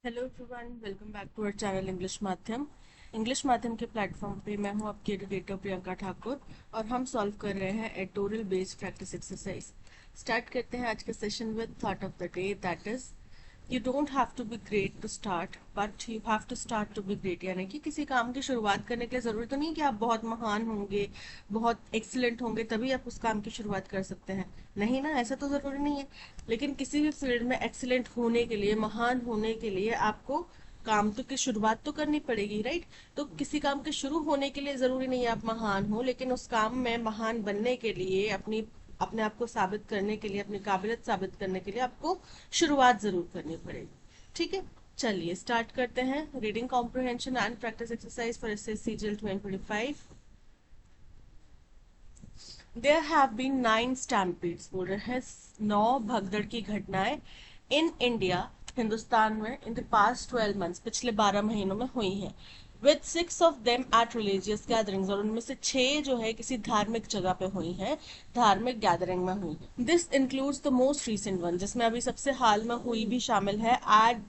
Hello everyone, welcome back to our channel English माध्यम के platform पे मैं हूं आपकी एडुकेटर प्रियंका ठाकुर और हम सॉल्व कर रहे हैं editorial based practice exercise. Start करते हैं आज के session with thought of the day, that is you don't have to be great to start but you have to start to be great. यानी कि किसी काम की शुरुआत करने के लिए ज़रूरी तो नहीं कि आप बहुत महान होंगे, बहुत एक्सीलेंट होंगे तभी आप उस काम की शुरुआत कर सकते हैं। नहीं ना, ऐसा तो ज़रूरी नहीं है। लेकिन किसी भी फील्ड में एक्सीलेंट होने के लिए, महान होने के लिए आपको काम तो की शुरुआत तो करनी पड़ेगी, राइट। तो किसी काम के शुरू होने के लिए जरूरी नहीं है आप महान हो, लेकिन उस काम में महान बनने के लिए, अपने आप को साबित करने के लिए, अपनी काबिलियत साबित करने के लिए आपको शुरुआत जरूर करनी पड़ेगी। ठीक है, चलिए स्टार्ट करते हैं। Reading comprehension and practice exercise for SSC GL 2025। There have been 9 stampedes, बोल रहे हैं 9 भगदड़ की घटनाएं इन इंडिया, हिंदुस्तान में, इन द पास्ट 12 मंथ्स, पिछले 12 महीनों में हुई है। With 6 of them at religious gatherings, और उनमें से 6 जो है किसी धार्मिक जगह पे हुई है, धार्मिक गैदरिंग में हुई। This includes the most recent one, जिसमें अभी सबसे हाल में हुई भी शामिल है, at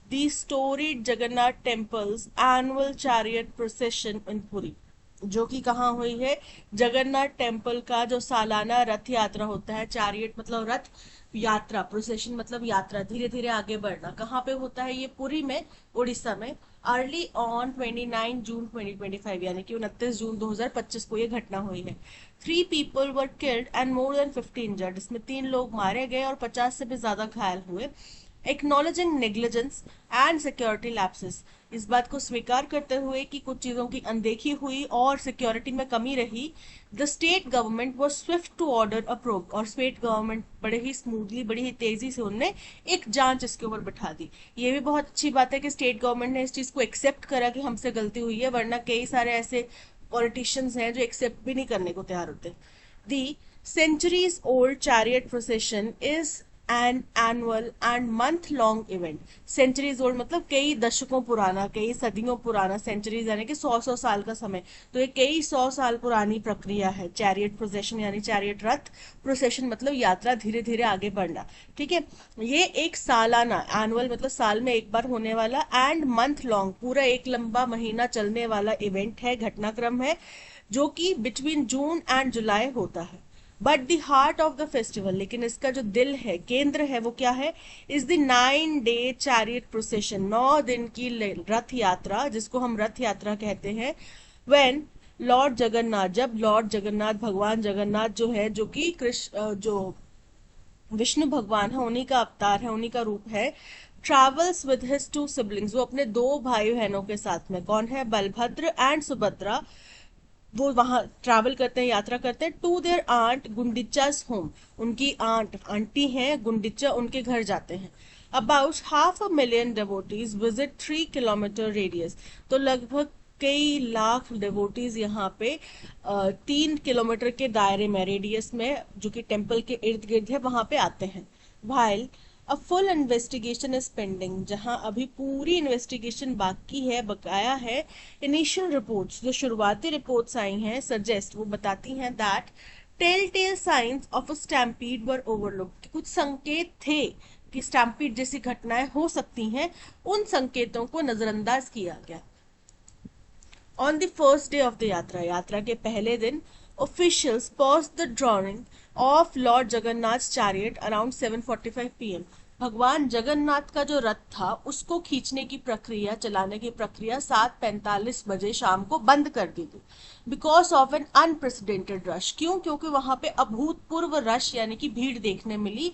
the storied Jagannath temple's annual chariot procession in Puri, जो कि कहाँ हुई है, जगन्नाथ टेम्पल का जो सालाना रथ यात्रा होता है, चैरियट मतलब रथ, यात्रा, प्रोसेशन मतलब यात्रा, धीरे धीरे आगे बढ़ना, कहाँ पे होता है ये, पुरी में, उड़ीसा में। अर्ली ऑन 29 जून 2025, यानी कि 29 जून 2025 को ये घटना हुई है। 3 people were killed and more than 50 injured, इसमें 3 लोग मारे गए और 50 से भी ज्यादा घायल हुए। Acknowledging negligence and security lapses, इस बात को स्वीकार करते हुए कि कुछ चीजों की अनदेखी हुई और सिक्योरिटी में कमी रही, the state government was swift to order a probe, और स्टेट गवर्नमेंट बड़े ही स्मूथली, बड़ी ही तेजी से उनने एक जांच इसके ऊपर बिठा दी। ये भी बहुत अच्छी बात है कि स्टेट गवर्नमेंट ने इस चीज को एक्सेप्ट करा कि हमसे गलती हुई है, वरना कई सारे ऐसे पॉलिटिशियंस हैं जो एक्सेप्ट भी नहीं करने को तैयार होते। The centuries old chariot procession is an annual and month long event. Centuries old मतलब कई दशकों पुराना, कई सदियों पुराना, सेंचुरीज यानी कि 100 साल का समय, तो ये कई 100 साल पुरानी प्रक्रिया है। चैरियट प्रोसेशन यानी चैरियट रथ, प्रोसेशन मतलब यात्रा, धीरे धीरे आगे बढ़ना। ठीक है, ये एक सालाना, एनुअल मतलब साल में एक बार होने वाला, एंड मंथ लॉन्ग पूरा एक लंबा महीना चलने वाला इवेंट है, घटनाक्रम है, जो कि बिटवीन जून एंड जुलाई होता है। But the heart of the festival, लेकिन इसका जो दिल है, केंद्र है, वो क्या है, is the 9 day chariot procession, 9 दिन की रथ यात्रा, जिसको हम रथ यात्रा कहते हैं। वेन लॉर्ड जगन्नाथ, जब लॉर्ड जगन्नाथ, भगवान जगन्नाथ जो है, जो कि कृष्ण, जो विष्णु भगवान है, उन्हीं का अवतार है, उन्हीं का रूप है, ट्रेवल्स विद हिज 2 सिबलिंग्स, वो अपने 2 भाई बहनों के साथ में, कौन है, बलभद्र एंड सुभद्रा, वो वहां ट्रैवल करते हैं, यात्रा करते हैं, टू देयर आंट गुंडिचा's होम, उनकी आंटी हैं गुंडिचा, उनके घर जाते हैं। About 500,000 devotees visit 3 kilometre radius, तो लगभग कई लाख डिवोटीज यहाँ पे 3 किलोमीटर के दायरे में, रेडियस में, जो कि टेम्पल के इर्द गिर्द है, वहां पे आते हैं। While a full investigation is pending, जहां अभी पूरी इन्वेस्टिगेशन बाकी है, बकाया है। इनिशियल रिपोर्ट्स, जो शुरुआती रिपोर्ट्स आई हैं, सजेस्ट, वो बताती हैं that telltale signs of a stampede were overlooked, कुछ संकेत थे कि स्टैम्पीड जैसी घटनाएं हो सकती हैं, उन संकेतों को नजरअंदाज किया गया। On the first day of the यात्रा, यात्रा के पहले दिन, officials pause the drawing of Lord Jagannath chariot around 7:45 PM, भगवान जगन्नाथ का जो रथ था उसको खींचने की प्रक्रिया, चलाने की प्रक्रिया 7:45 शाम को बंद कर दी गई, because of an unprecedented rush, क्यों, क्योंकि वहां पे अभूतपूर्व रश यानी कि भीड़ देखने मिली,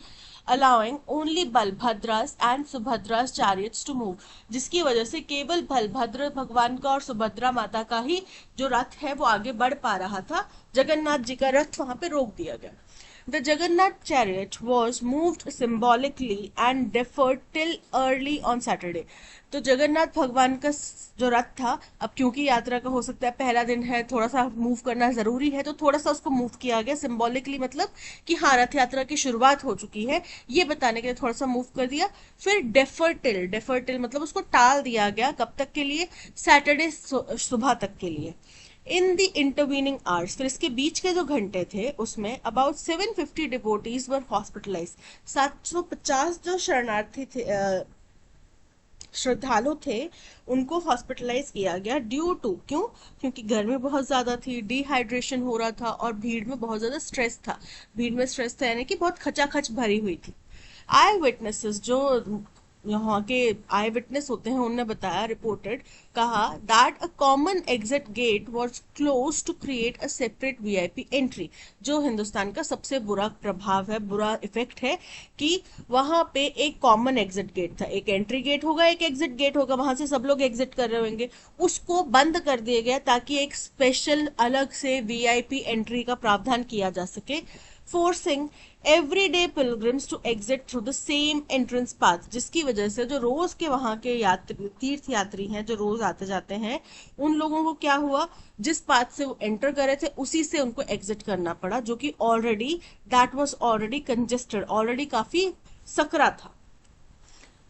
allowing only Balabhadra's and Subhadra's chariots to move, जिसकी वजह से केवल बलभद्र भगवान का और सुभद्रा माता का ही जो रथ है वो आगे बढ़ पा रहा था, जगन्नाथ जी का रथ वहां पे रोक दिया गया। The Jagannath chariot was moved symbolically and deferred till early on Saturday. तो जगन्नाथ भगवान का जो रथ था, अब क्योंकि यात्रा का हो सकता है पहला दिन है, थोड़ा सा मूव करना जरूरी है, तो थोड़ा सा उसको मूव किया गया सिंबॉलिकली, मतलब कि हाँ रथ यात्रा की शुरुआत हो चुकी है, ये बताने के लिए थोड़ा सा मूव कर दिया। फिर डेफर टिल मतलब उसको टाल दिया गया, कब तक के लिए, सैटरडे सुबह तक के लिए। इन द इंटरवीनिंग आवर्स, फिर इसके बीच के जो घंटे थे उसमें अबाउट 750 डिवोटीज वर हॉस्पिटलाइज, 750 जो शरणार्थी थे, श्रद्धालु थे उनको हॉस्पिटलाइज किया गया ड्यू टू, क्यों? क्योंकि गर्मी बहुत ज्यादा थी, डिहाइड्रेशन हो रहा था और भीड़ में बहुत ज्यादा स्ट्रेस था। भीड़ में स्ट्रेस था यानी कि बहुत खचाखच भरी हुई थी। आई विटनेसेस, जो यहाँ के आई विटनेस होते हैं, उनने बताया, रिपोर्टेड, कहा that a common exit gate was close to create a separate VIP entry. जो हिंदुस्तान का सबसे बुरा प्रभाव है, बुरा इफेक्ट है, कि वहां पे एक कॉमन एग्जिट गेट था, एक एंट्री गेट होगा, एक एग्जिट गेट होगा, वहां से सब लोग एग्जिट कर रहे होंगे, उसको बंद कर दिया गया ताकि एक स्पेशल अलग से वीआईपी एंट्री का प्रावधान किया जा सके, forcing everyday pilgrims to exit through the same entrance path, जिसकी वजह से जो रोज के वहां के यात्री, तीर्थ यात्री हैं, जो रोज आते जाते हैं, उन लोगों को क्या हुआ, जिस पाथ से वो एंटर कर रहे थे उसी से उनको एग्जिट करना पड़ा, जो कि already that was already congested, already काफी सकरा था।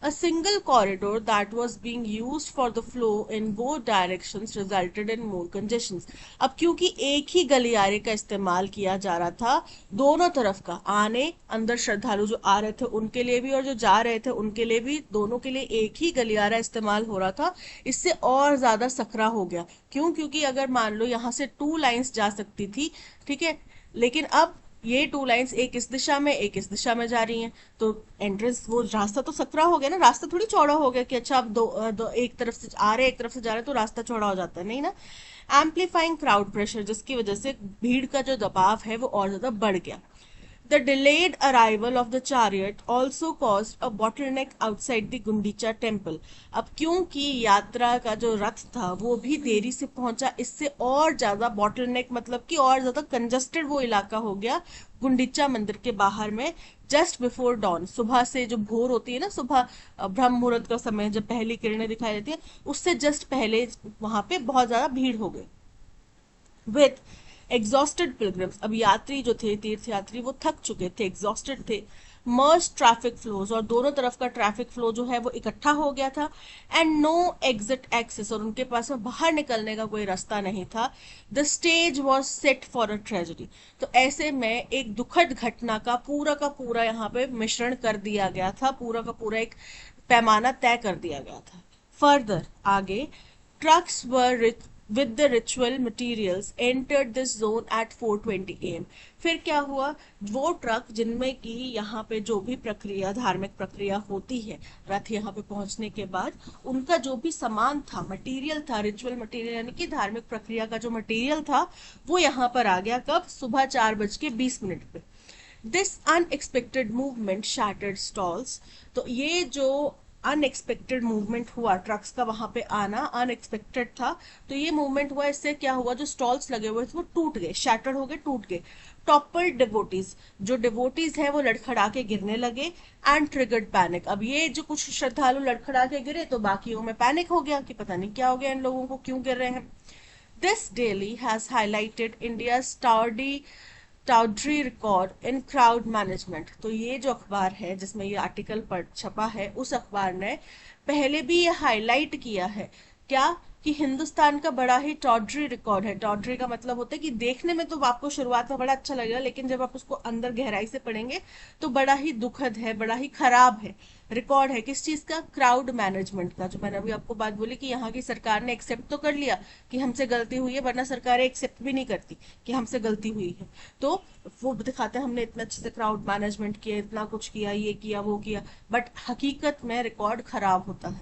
A single corridor that was being used for the flow in both directions resulted in more congestions. अब क्योंकि एक ही गलियारे का इस्तेमाल किया जा रहा था दोनों तरफ का, आने अंदर श्रद्धालु जो आ रहे थे उनके लिए भी और जो जा रहे थे उनके लिए भी, दोनों के लिए एक ही गलियारा इस्तेमाल हो रहा था, इससे और ज्यादा सकरा हो गया। क्यों? क्योंकि अगर मान लो यहाँ से 2 लाइन्स जा सकती थी, ठीक है, लेकिन अब ये 2 लाइन्स एक इस दिशा में एक इस दिशा में जा रही हैं, तो एंट्रेंस, वो रास्ता तो सकरा हो गया ना, रास्ता थोड़ी चौड़ा हो गया कि अच्छा अब दो एक तरफ से आ रहे एक तरफ से जा रहे तो रास्ता चौड़ा हो जाता है, नहीं ना। एम्पलीफाइंग क्राउड प्रेशर, जिसकी वजह से भीड़ का जो दबाव है वो और ज्यादा बढ़ गया। The delayed arrival of the chariot also caused a bottleneck outside the Gundicha temple. अब क्योंकि यात्रा का जो रथ था वो भी देरी से पहुंचा, इससे और ज्यादा bottleneck मतलब कि और ज्यादा कंजस्टेड वो इलाका हो गया गुंडीचा मंदिर के बाहर में। जस्ट बिफोर डॉन, सुबह से जो भोर होती है ना, सुबह ब्रह्म मुहूर्त का समय जब पहली किरणें दिखाई देती है, उससे जस्ट पहले वहां पे बहुत ज्यादा भीड़ हो गई। विथ एग्जॉस्टेड पिलग्रिम्स, अब यात्री जो थे, तीर्थ यात्री, वो थक चुके थे, एग्जॉस्टेड थे। मर्ज ट्रैफिक फ्लोज, और दोनों तरफ का ट्रैफिक फ्लो जो है वो इकट्ठा हो गया था। एंड नो एग्जिट एक्सेस, और उनके पास में बाहर निकलने का कोई रास्ता नहीं था। The stage was set for a tragedy, तो ऐसे में एक दुखद घटना का पूरा यहाँ पे मिश्रण कर दिया गया था, पूरा का पूरा एक पैमाना तय कर दिया गया था। फर्दर आगे, trucks were with the ritual materials entered this zone at 4:20 am. फिर क्या हुआ, वो ट्रक जिनमें कि यहाँ पे जो भी प्रक्रिया, धार्मिक प्रक्रिया होती है, रथ यहाँ पे पहुंचने के बाद उनका जो भी सामान था, मटेरियल था, रिचुअल मटेरियल यानी कि धार्मिक प्रक्रिया का जो मटेरियल था, वो यहाँ पर आ गया कब, सुबह 4:20 पे। This unexpected movement shattered stalls, तो ये जो अनएक्सपेक्टेड मूवमेंट हुआ, ट्रक्स का वहां पे आना अनएक्सपेक्टेड था, तो ये मूवमेंट हुआ, इससे क्या हुआ, जो स्टॉल्स लगे हुए थे वो टूट गए, शैटर हो गए, टूट गए। टॉपल डिवोटीज, जो डिवोटीज है वो लड़खड़ा के गिरने लगे। एंड ट्रिगर्ड पैनिक, अब ये जो कुछ श्रद्धालु लड़खड़ा के गिरे तो बाकियों में पैनिक हो गया कि पता नहीं क्या हो गया इन लोगों को, क्यों गिर रहे हैं। This daily has highlighted India tawdry record in crowd management, तो ये जो अखबार है जिसमें ये आर्टिकल पर छपा है, उस अखबार ने पहले भी ये हाईलाइट किया है, क्या, कि हिंदुस्तान का बड़ा ही टॉड्री रिकॉर्ड है। टॉड्री का मतलब होता है कि देखने में तो आपको शुरुआत में बड़ा अच्छा लगेगा, लेकिन जब आप उसको अंदर गहराई से पढ़ेंगे तो बड़ा ही दुखद है, बड़ा ही खराब है। रिकॉर्ड है किस चीज का, क्राउड मैनेजमेंट का। जो मैंने अभी आपको बात बोली कि यहाँ की सरकार ने एक्सेप्ट तो कर लिया कि हमसे गलती हुई है, वरना सरकारें एक्सेप्ट भी नहीं करती कि हमसे गलती हुई है, तो वो दिखाते हैं हमने इतना अच्छे से क्राउड मैनेजमेंट किया, इतना कुछ किया, ये किया वो किया, बट हकीकत में रिकॉर्ड खराब होता है,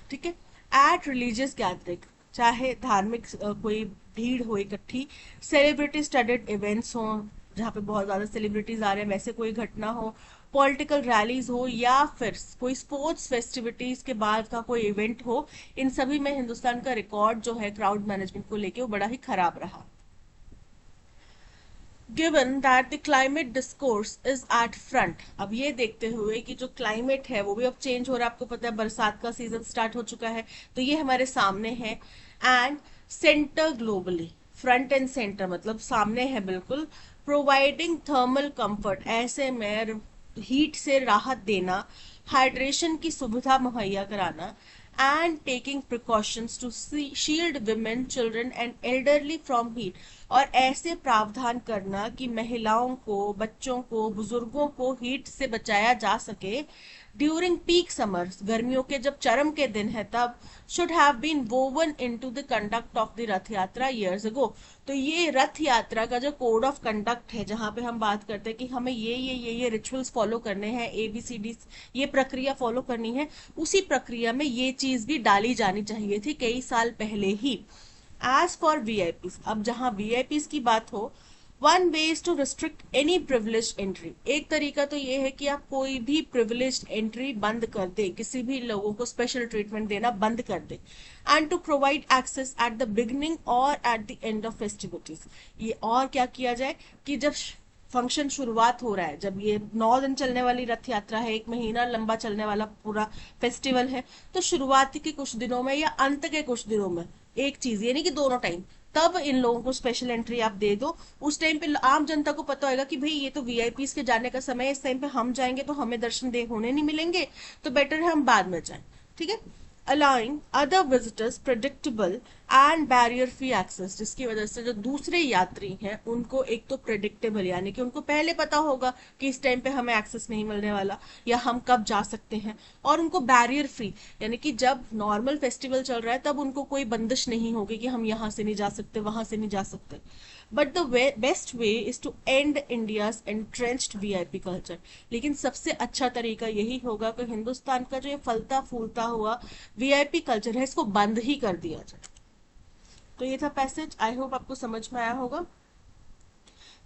ठीक है। एट रिलीजियस गैदरिंग, चाहे धार्मिक कोई भीड़ हो इकट्ठी, सेलिब्रिटी स्टडेड इवेंट्स हो जहाँ पे बहुत ज्यादा सेलिब्रिटीज आ रहे हैं, वैसे कोई घटना हो, पॉलिटिकल रैलीज हो, या फिर कोई स्पोर्ट्स फेस्टिविटीज के बाद का कोई इवेंट हो, इन सभी में हिंदुस्तान का रिकॉर्ड जो है क्राउड मैनेजमेंट को लेके वो बड़ा ही खराब रहा। Given that the climate discourse is at front, अब ये देखते हुए कि जो क्लाइमेट है वो भी अब चेंज हो रहा है, आपको पता है बरसात का सीजन स्टार्ट हो चुका है, तो ये हमारे सामने है। And centre globally, front end centre मतलब सामने है बिल्कुल। प्रोवाइडिंग थर्मल कंफर्ट, ऐसे में हीट से राहत देना, हाइड्रेशन की सुविधा मुहैया कराना, and taking precautions to shield women, children and elderly from heat, और ऐसे प्रावधान करना कि महिलाओं को, बच्चों को, बुजुर्गों को हीट से बचाया जा सके। ड्यूरिंग पीक समर्स, गर्मियों के जब चरम के दिन है तब, should have been woven into the conduct of the Rath Yatra years ago. तो ये रथ यात्रा का जो कोड ऑफ कंडक्ट है, जहां पे हम बात करते हैं कि हमें ये रिचुअल्स फॉलो करने हैं, ABCD, ये प्रक्रिया फॉलो करनी है, उसी प्रक्रिया में ये चीज भी डाली जानी चाहिए थी कई साल पहले ही। एज फॉर VIPs, अब जहां VIPs की बात हो, one way is to restrict any privilege entry. एक तरीका तो ये है कि आप कोई भी प्रिविलेज एंट्री बंद कर दे, किसी भी लोगों को स्पेशल ट्रीटमेंट देना बंद कर दे। And to provide access at the beginning और at the end of festivities. ये और क्या किया जाए कि जब फंक्शन शुरुआत हो रहा है, जब ये 9 दिन चलने वाली रथ यात्रा है, 1 महीना लंबा चलने वाला पूरा फेस्टिवल है, तो शुरुआती के कुछ दिनों में या अंत के कुछ दिनों में एक चीज, ये नहीं कि दोनों टाइम, तब इन लोगों को स्पेशल एंट्री आप दे दो। उस टाइम पे आम जनता को पता होगा कि भाई ये तो VIPs के जाने का समय है, इस टाइम पे हम जाएंगे तो हमें दर्शन दे होने नहीं मिलेंगे, तो बेटर है हम बाद में जाएं। ठीक है। Allowing other visitors predictable and barrier free access, जिसकी वजह से जो दूसरे यात्री हैं उनको एक तो प्रेडिक्टेबल, यानी कि उनको पहले पता होगा कि इस टाइम पे हमें एक्सेस नहीं मिलने वाला या हम कब जा सकते हैं, और उनको बैरियर फ्री, यानी कि जब नॉर्मल फेस्टिवल चल रहा है तब उनको कोई बंदिश नहीं होगी कि हम यहाँ से नहीं जा सकते, वहां से नहीं जा सकते। But the best way is to end India's entrenched VIP culture. लेकिन सबसे अच्छा तरीका यही होगा कि हिंदुस्तान का जो ये फलता फूलता हुआ VIP कल्चर है, इसको बंद ही कर दिया जाए। तो ये था पैसेज, आई होप आपको समझ में आया होगा।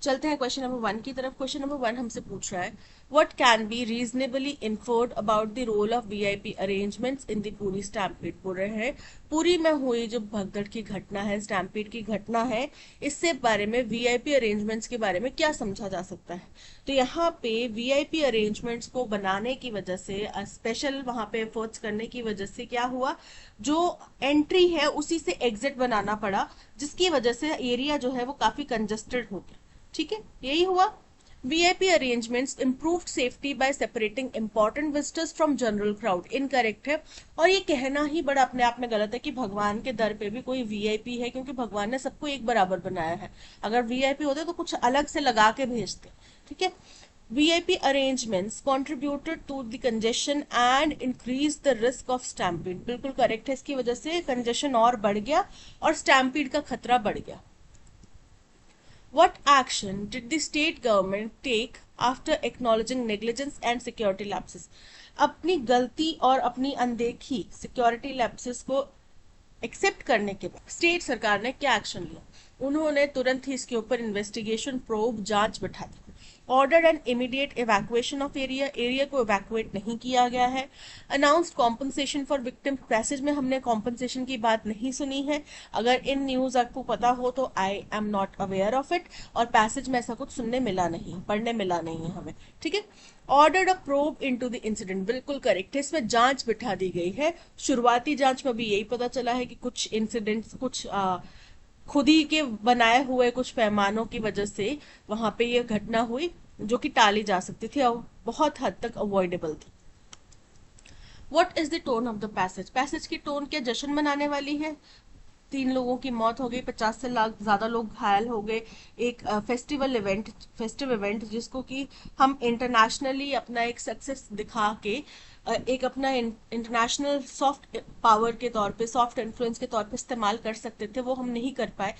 चलते हैं क्वेश्चन नंबर 1 की तरफ। क्वेश्चन नंबर 1 हमसे पूछ रहा है, what can be reasonably inferred about the role of VIP arrangements in the Puri stampede. बोल रहे हैं पुरी में हुई जो भगदड़ की घटना है, स्टैम्पीड की घटना है, इससे बारे में VIP अरेंजमेंट्स के बारे में क्या समझा जा सकता है। तो यहाँ पे VIP अरेंजमेंट्स को बनाने की वजह से, स्पेशल वहां पे एफर्ट्स करने की वजह से क्या हुआ, जो एंट्री है उसी से एग्जिट बनाना पड़ा, जिसकी वजह से एरिया जो है वो काफी कंजस्टेड हो गया। ठीक है, यही हुआ। VIP arrangements improved safety by separating important visitors from general crowd। Incorrect है, और ये कहना ही बड़ा अपने आप में गलत है कि भगवान के दर पे भी कोई VIP है, क्योंकि भगवान ने सबको एक बराबर बनाया है। अगर VIP होते तो कुछ अलग से लगा के भेजते। ठीक है। VIP arrangements contributed to the congestion and increased the risk of stampede। बिल्कुल करेक्ट है, इसकी वजह से कंजेशन और बढ़ गया और स्टैम्पीड का खतरा बढ़ गया। What action did the state government take after acknowledging negligence and security lapses? अपनी गलती और अपनी अनदेखी, सिक्योरिटी लैप्सेस को एक्सेप्ट करने के बाद स्टेट सरकार ने क्या एक्शन लिया? उन्होंने तुरंत ही इसके ऊपर इन्वेस्टिगेशन, प्रोब, जांच बैठा दी। Order and immediate evacuation of area को इवैक्यूएट नहीं किया गया है। Announced compensation for victim, passage में हमने कॉम्पनसेशन की बात नहीं सुनी है। अगर इन न्यूज आपको पता हो तो I am not aware of it, और पैसेज में ऐसा कुछ सुनने मिला नहीं, पढ़ने मिला नहीं है हमें। ठीक है। Order a probe into the incident, बिल्कुल करेक्ट है, इसमें जांच बिठा दी गई है। शुरुआती जांच में भी यही पता चला है कि कुछ इंसिडेंट्स, कुछ खुद ही के बनाए हुए कुछ पैमानों की वजह से वहां पे ये घटना हुई, जो कि टाली जा सकती थी और बहुत हद तक अवॉइडेबल थी। What is the tone of the passage? Passage की टोन क्या जश्न मनाने वाली है? 3 लोगों की मौत हो गई, 50 से ज्यादा लोग घायल हो गए। एक फेस्टिव इवेंट जिसको कि हम इंटरनेशनली अपना एक सक्सेस दिखा के, एक अपना इंटरनेशनल सॉफ्ट पावर के तौर पे, सॉफ्ट इन्फ्लुएंस के तौर पे इस्तेमाल कर सकते थे, वो हम नहीं कर पाए।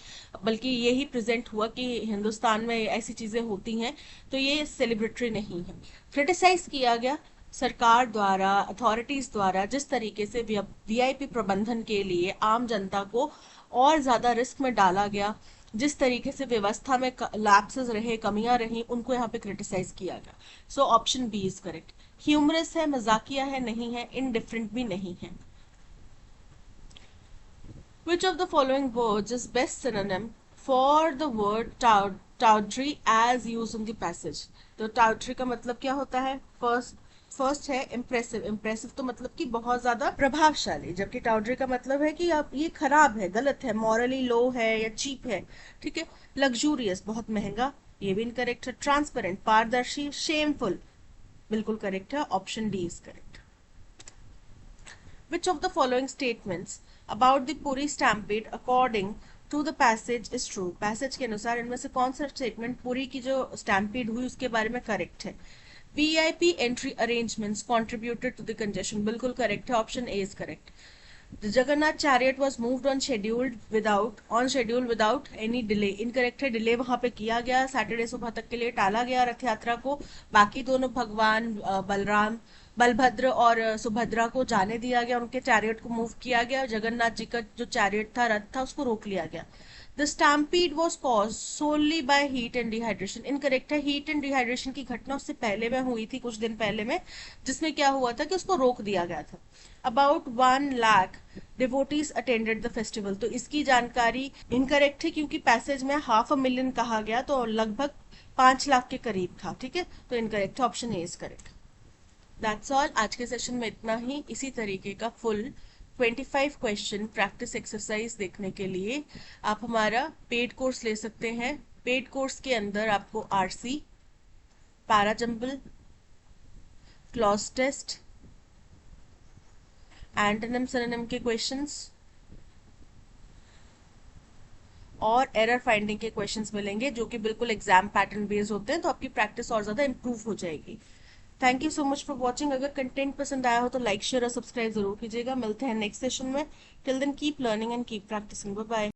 बल्कि यही प्रेजेंट हुआ कि हिंदुस्तान में ऐसी चीजें होती हैं, तो ये सेलिब्रेटरी नहीं है। क्रिटिसाइज किया गया सरकार द्वारा, अथॉरिटीज द्वारा, जिस तरीके से VIP प्रबंधन के लिए आम जनता को और ज्यादा रिस्क में डाला गया, जिस तरीके से व्यवस्था में लैप्सेस रहे, कमियां रही, उनको यहाँ पे क्रिटिसाइज किया गया। So option B is correct. Humorous है, मजाकिया है, नहीं है, इनडिफरेंट भी नहीं है। Which of the following words is best synonym for the word tawdry as used in the passage? तो tawdry का मतलब क्या होता है? फर्स्ट है इम्प्रेसिव। इम्प्रेसिव तो मतलब कि बहुत ज्यादा प्रभावशाली, जबकि टाउडरी का मतलब है कि आप ये खराब है, गलत है, मॉरली लो है या चीप है। ठीक है। लग्जूरियस, बहुत महंगा, ये भी इनकरेक्ट है। ट्रांसपेरेंट, पारदर्शी। शेमफुल, बिल्कुल करेक्ट है, option D is correct. Which of the following statements about the Puri stampede according to the passage is true? Passage के अनुसार इनमें से कौन सा स्टेटमेंट पुरी की जो स्टैम्पीड हुई उसके बारे में करेक्ट है? VIP entry arrangements contributed to the congestion. बिल्कुल करेक्ट है, option A is correct. The Jagannath chariot was moved on schedule without any delay. Incorrect है, डिले वहां पे किया गया, सैटरडे सुबह तक के लिए टाला गया रथ यात्रा को. बाकी दोनों भगवान बलभद्र और सुभद्रा को जाने दिया गया, उनके चैरियट को मूव किया गया. जगन्नाथ जी का जो चैरियट था, रथ था, उसको रोक लिया गया. The stampede was caused solely by heat and dehydration. Incorrect है, हीट एंड डिहाइड्रेशन की घटना उससे पहले में हुई थी, कुछ दिन पहले में, जिसमें क्या हुआ था कि उसको रोक दिया गया था. About 1 lakh devotees attended the festival. तो इसकी जानकारी इनकरेक्ट है, क्योंकि पैसेज में 500,000 कहा गया, तो लगभग 5 लाख के करीब था. ठीक है, तो incorrect, option A is correct. That's all. आज के सेशन में इतना ही. इसी तरीके का फुल 25 क्वेश्चन प्रैक्टिस एक्सरसाइज देखने के लिए आप हमारा पेड कोर्स ले सकते हैं. पेड कोर्स के अंदर आपको RC, parajumble, clause test, antonym synonym के क्वेश्चंस और एरर फाइंडिंग के क्वेश्चंस मिलेंगे, जो कि बिल्कुल एग्जाम पैटर्न बेस्ड होते हैं, तो आपकी प्रैक्टिस और ज्यादा इंप्रूव हो जाएगी. Thank you so much for watching. अगर कंटेंट पसंद आया हो तो लाइक, शेयर और सब्सक्राइब जरूर कीजिएगा. मिलते हैं नेक्स्ट सेशन में. Till then keep learning and keep practising. Bye bye.